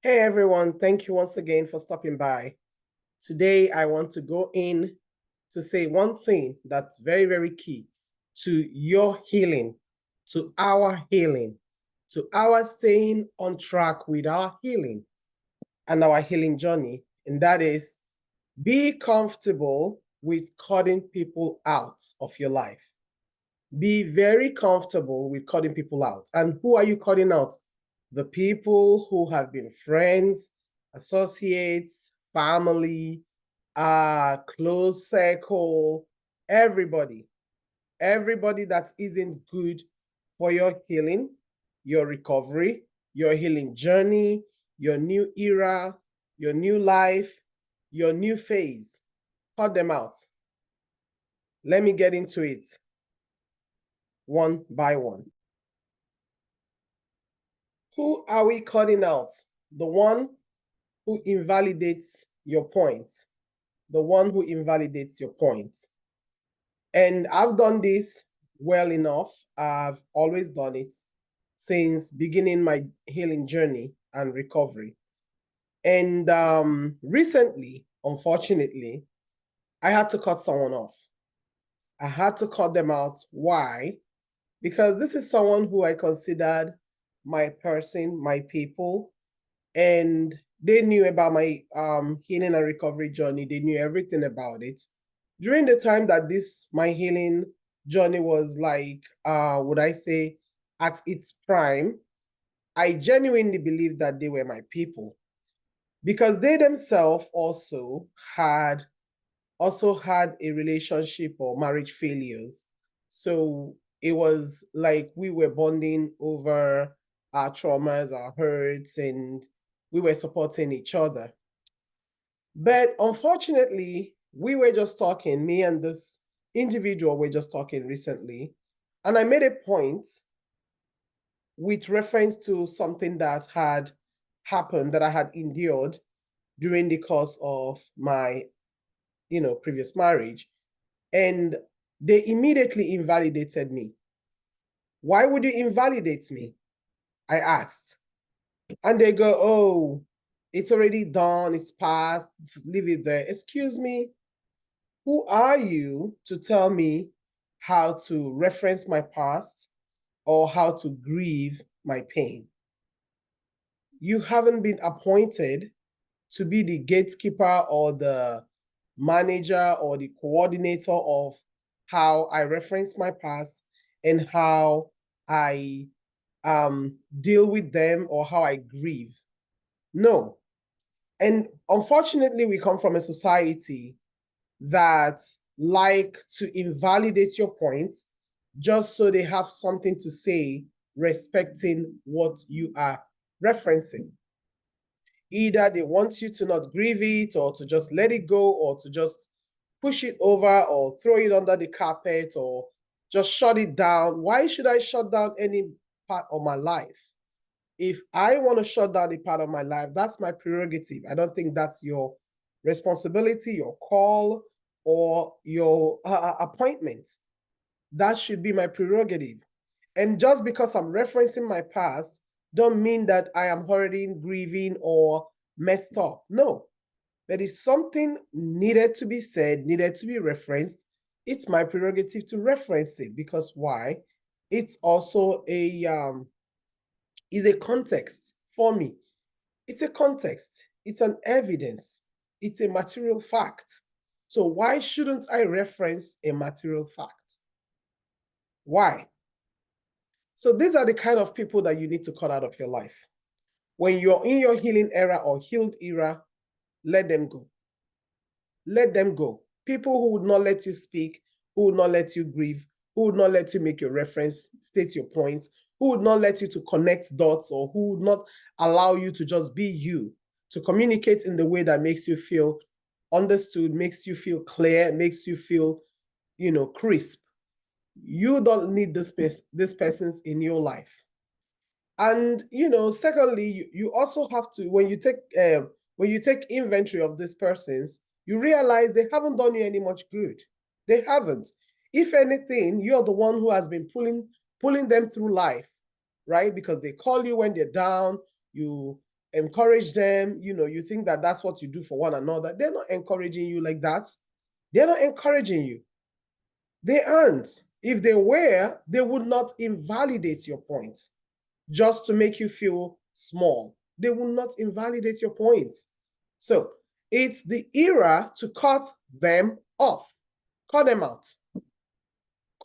Hey everyone, thank you once again for stopping by. Today I want to go in to say one thing that's very, very key to your healing, to our healing, to our staying on track with our healing and our healing journey. And that is be comfortable with cutting people out of your life. Be very comfortable with cutting people out. And who are you cutting out? The people who have been friends, associates, family, close circle, everybody. Everybody that isn't good for your healing, your recovery, your healing journey, your new era, your new life, your new phase. Cut them out. Let me get into it one by one. Who are we cutting out? The one who invalidates your point. The one who invalidates your point. And I've done this well enough. I've always done it since beginning my healing journey and recovery. And recently, unfortunately, I had to cut someone off. I had to cut them out. Why? Because this is someone who I considered my person, my people, and they knew about my healing and recovery journey. They knew everything about it. During the time that my healing journey was like, would I say, at its prime, I genuinely believed that they were my people because they themselves had had a relationship or marriage failures. So it was like we were bonding over our traumas, our hurts, and we were supporting each other. But unfortunately, we were just talking, me and this individual were just talking recently, and I made a point with reference to something that had happened, that I had endured during the course of my previous marriage. And they immediately invalidated me. Why would you invalidate me? I asked. And they go, oh, it's already done, it's past, leave it there. Excuse me, who are you to tell me how to reference my past or how to grieve my pain? You haven't been appointed to be the gatekeeper or the manager or the coordinator of how I reference my past and how I deal with them or how I grieve. No. And unfortunately, we come from a society that like to invalidate your point just so they have something to say respecting what you are referencing. Either they want you to not grieve it or to just let it go or to just push it over or throw it under the carpet or just shut it down. Why should I shut down any part of my life? If I want to shut down a part of my life, that's my prerogative. I don't think that's your responsibility, your call, or your appointment. That should be my prerogative. And just because I'm referencing my past, don't mean that I am hurting, grieving, or messed up. No. But if something needed to be said, needed to be referenced, it's my prerogative to reference it. Because why? It's also is a context for me. It's a context. It's an evidence. It's a material fact. So why shouldn't I reference a material fact? Why? So these are the kind of people that you need to cut out of your life. When you're in your healing era or healed era, let them go. Let them go. People who would not let you speak, who would not let you grieve, who would not let you make your reference, state your points, who would not let you to connect dots, or who would not allow you to just be you, to communicate in the way that makes you feel understood, makes you feel clear, makes you feel, crisp. You don't need this person's in your life. And secondly, you also have to, when you take inventory of these persons, you realize they haven't done you any much good. They haven't. If anything, you're the one who has been pulling them through life, right? Because they call you when they're down, you encourage them. You think that that's what you do for one another. They're not encouraging you like that. They're not encouraging you. They aren't. If they were, they would not invalidate your points just to make you feel small. They will not invalidate your points. So it's the era to cut them off. Cut them out.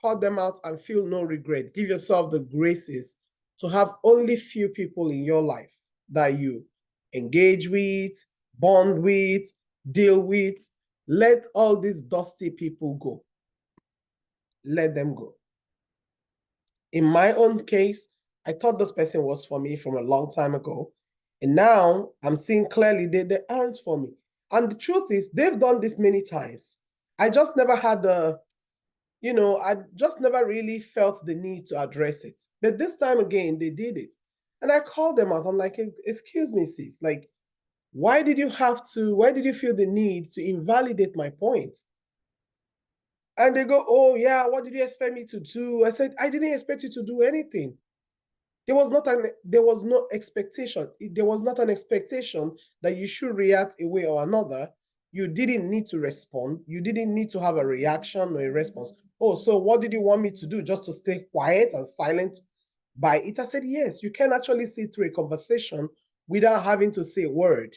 Cut them out and feel no regret. Give yourself the graces to have only few people in your life that you engage with, bond with, deal with. Let all these dusty people go. Let them go. In my own case, I thought this person was for me from a long time ago. And now I'm seeing clearly they aren't for me. And the truth is, they've done this many times. I just never had I just never really felt the need to address it. But this time again, they did it. And I called them out. I'm like, excuse me, sis, like, why did you feel the need to invalidate my point? And they go, oh yeah, what did you expect me to do? I said, I didn't expect you to do anything. There was no expectation. There was not an expectation that you should react a way or another. You didn't need to respond. You didn't need to have a reaction or a response. Oh, so what did you want me to do? Just to stay quiet and silent by it? I said, yes, you can actually see through a conversation without having to say a word.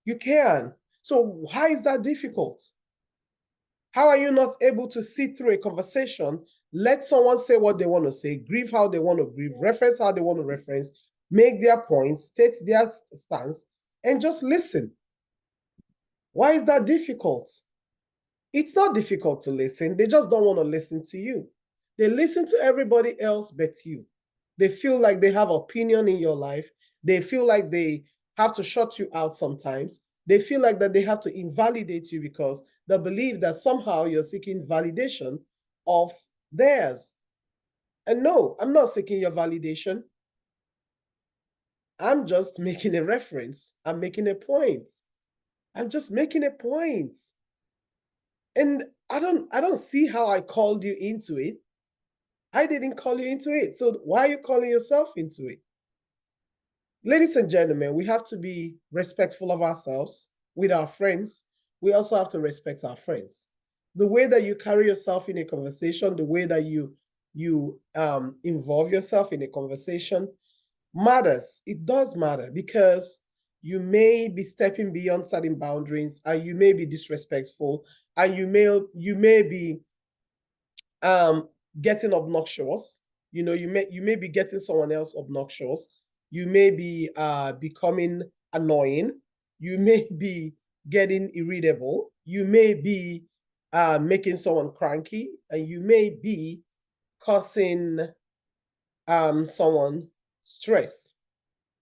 You can. So why is that difficult? How are you not able to see through a conversation, let someone say what they want to say, grieve how they want to grieve, reference how they want to reference, make their points, state their stance, and just listen? Why is that difficult? It's not difficult to listen. They just don't want to listen to you. They listen to everybody else but you. They feel like they have opinion in your life. They feel like they have to shut you out sometimes. They feel like that they have to invalidate you because they believe that somehow you're seeking validation of theirs. And no, I'm not seeking your validation. I'm just making a reference. I'm making a point. I'm just making a point. And I don't see how I called you into it. I didn't call you into it. So why are you calling yourself into it? Ladies and gentlemen, we have to be respectful of ourselves with our friends. We also have to respect our friends. The way that you carry yourself in a conversation, the way that you involve yourself in a conversation matters. It does matter because you may be stepping beyond certain boundaries and you may be disrespectful and you may be getting obnoxious. You may be getting someone else obnoxious. You may be becoming annoying. You may be getting irritable. You may be making someone cranky, and you may be causing someone stress.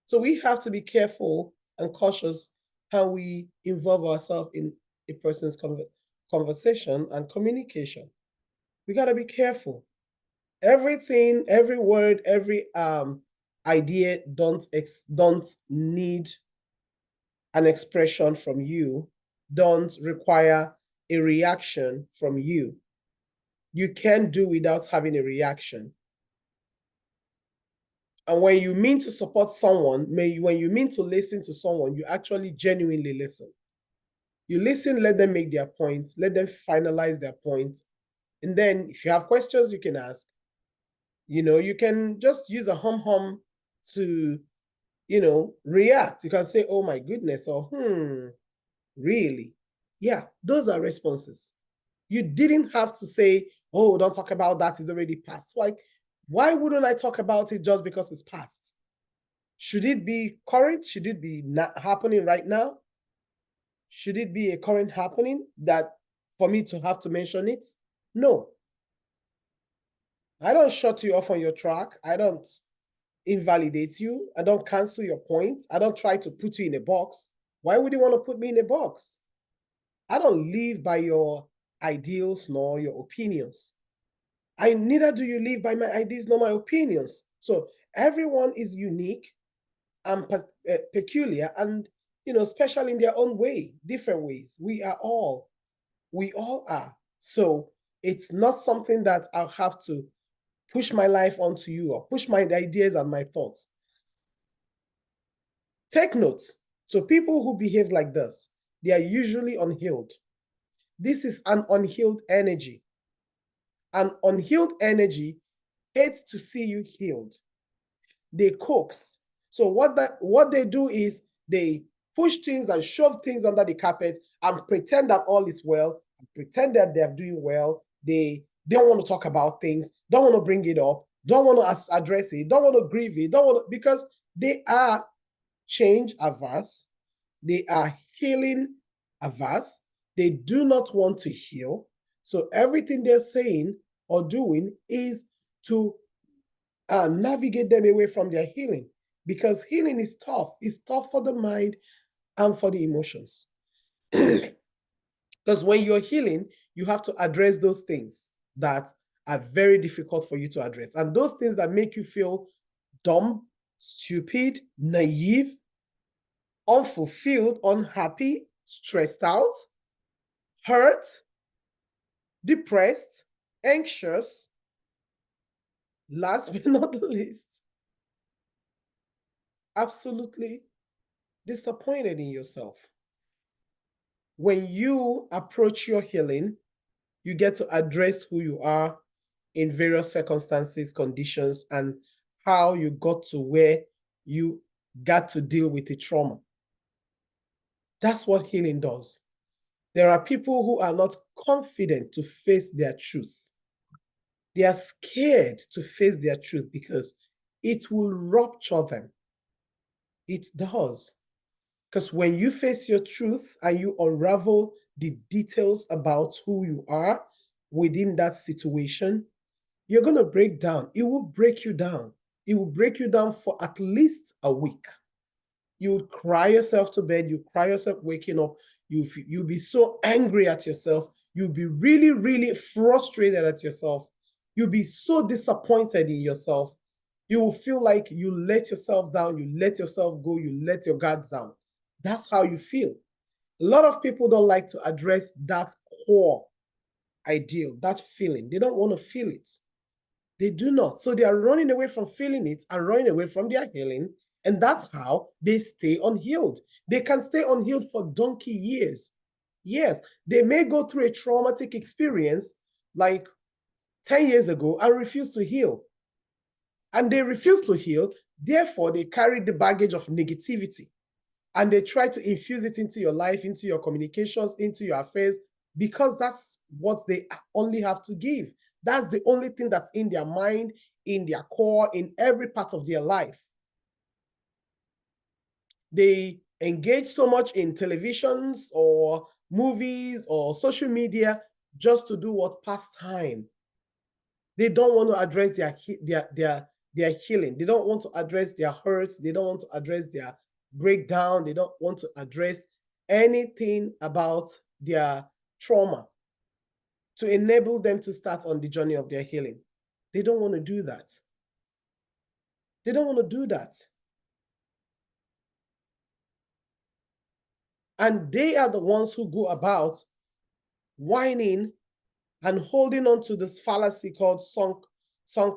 So we have to be careful and cautious how we involve ourselves in a person's conversation and communication. We got to be careful. Everything, every word, every idea don't need an expression from you, don't require a reaction from you. You can do without having a reaction. And when you mean to support someone, when you mean to listen to someone, you actually genuinely listen. You listen, let them make their points, let them finalize their points. And then if you have questions, you can ask. You can just use a hum to, react. You can say, oh my goodness, or really? Yeah, those are responses. You didn't have to say, oh, don't talk about that, it's already past. Like, why wouldn't I talk about it just because it's past? Should it be current? Should it be not happening right now? Should it be a current happening that for me to have to mention it? No. I don't shut you off on your track. I don't invalidate you. I don't cancel your points. I don't try to put you in a box. Why would you want to put me in a box? I don't live by your ideals nor your opinions. Neither do you live by my ideas nor my opinions. So everyone is unique and peculiar and, special in their own way, different ways. We all are. So it's not something that I'll have to push my life onto you or push my ideas and my thoughts. Take note. So people who behave like this, they are usually unhealed. This is an unhealed energy. An unhealed energy hates to see you healed. They coax. So what they do is they push things and shove things under the carpet and pretend that all is well, and pretend that they're doing well. They don't want to talk about things, don't want to bring it up, don't want to address it, don't want to grieve it, don't want to, because they are change averse, they are healing averse, they do not want to heal. So everything they're saying or doing is to navigate them away from their healing, because healing is tough. It's tough for the mind and for the emotions. Because when you're healing, you have to address those things that are very difficult for you to address. And those things that make you feel dumb, stupid, naive, unfulfilled, unhappy, stressed out, hurt, depressed, anxious, last but not the least, absolutely disappointed in yourself. When you approach your healing, you get to address who you are in various circumstances, conditions, and how you got to where you got to deal with the trauma. That's what healing does. There are people who are not confident to face their truth. They are scared to face their truth because it will rupture them. It does. Because when you face your truth and you unravel the details about who you are within that situation, you're going to break down. It will break you down. It will break you down for at least a week. You'll cry yourself to bed. You cry yourself waking up. You'll be so angry at yourself. You'll be really, really frustrated at yourself. You'll be so disappointed in yourself. You will feel like you let yourself down. You let yourself go. You let your guards down. That's how you feel. A lot of people don't like to address that core ideal, that feeling. They don't want to feel it. They do not. So they are running away from feeling it and running away from their healing. And that's how they stay unhealed. They can stay unhealed for donkey years. Yes, they may go through a traumatic experience like 10 years ago and refuse to heal. And they refuse to heal. Therefore, they carry the baggage of negativity. And they try to infuse it into your life, into your communications, into your affairs, because that's what they only have to give. That's the only thing that's in their mind, in their core, in every part of their life. They engage so much in televisions or movies or social media just to do what? Pass time. They don't want to address their healing. They don't want to address their hurts. They don't want to address their breakdown. They don't want to address anything about their trauma to enable them to start on the journey of their healing. They don't want to do that. They don't want to do that. And they are the ones who go about whining and holding on to this fallacy called sunk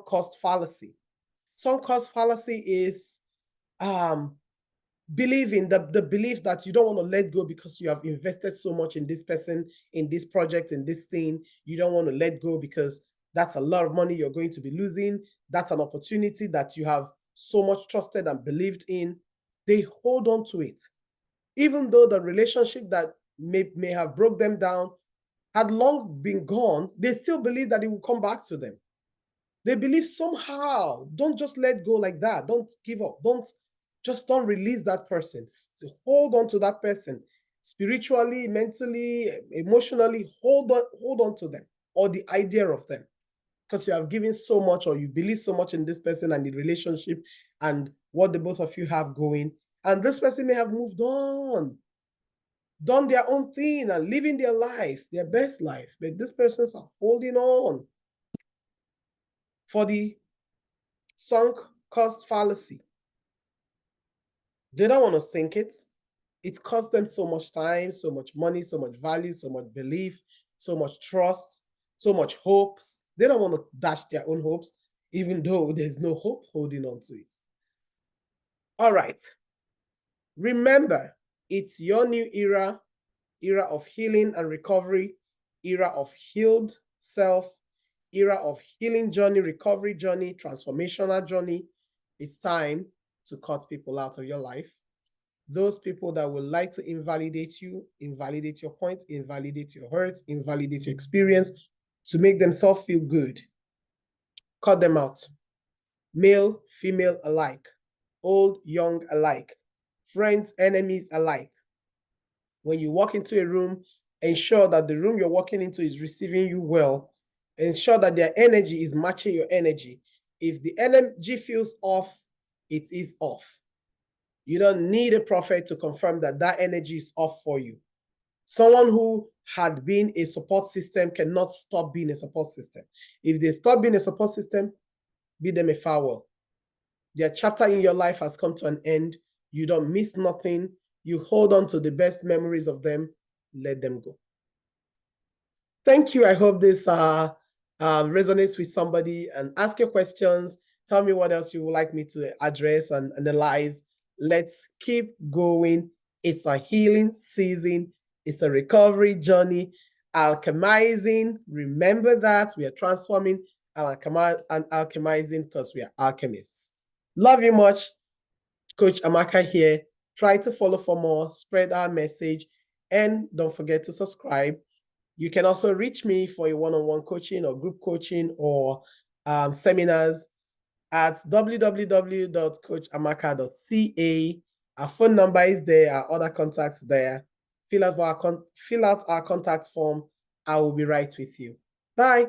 cost fallacy. Sunk cost fallacy is believing the belief that you don't want to let go because you have invested so much in this person, in this project, in this thing. You don't want to let go because that's a lot of money you're going to be losing. That's an opportunity that you have so much trusted and believed in. They hold on to it. Even though the relationship that may have broke them down had long been gone, they still believe that it will come back to them. They believe somehow. Don't just let go like that. Don't give up. Don't release that person. Hold on to that person. Spiritually, mentally, emotionally, hold on to them or the idea of them. Because you have given so much or you believe so much in this person and the relationship and what the both of you have going. And this person may have moved on, done their own thing and living their life, their best life. But this person's holding on for the sunk cost fallacy. They don't want to sink it. It costs them so much time, so much money, so much value, so much belief, so much trust, so much hopes. They don't want to dash their own hopes, even though there's no hope holding on to it. All right. Remember, it's your new era of healing and recovery, era of healed self, era of healing journey, recovery journey, transformational journey. It's time to cut people out of your life. Those people that would like to invalidate you, invalidate your point, invalidate your hurt, invalidate your experience to make themselves feel good. Cut them out. Male, female alike, old, young alike, friends, enemies alike. When you walk into a room, ensure that the room you're walking into is receiving you well. Ensure that their energy is matching your energy. If the energy feels off, it is off. You don't need a prophet to confirm that that energy is off for you. Someone who had been a support system cannot stop being a support system. If they stop being a support system, bid them a farewell. Their chapter in your life has come to an end. You don't miss nothing. You hold on to the best memories of them. Let them go. Thank you. I hope this resonates with somebody, and ask your questions. Tell me what else you would like me to address and analyze. Let's keep going. It's a healing season. It's a recovery journey. Alchemizing. Remember that we are transforming and alchemizing because we are alchemists. Love you much. Coach Amaka here. Try to follow for more, spread our message, and don't forget to subscribe. You can also reach me for a one-on-one coaching or group coaching or seminars at www.coachamaka.ca. Our phone number is there, our other contacts there. Fill out our contact form. I will be right with you. Bye.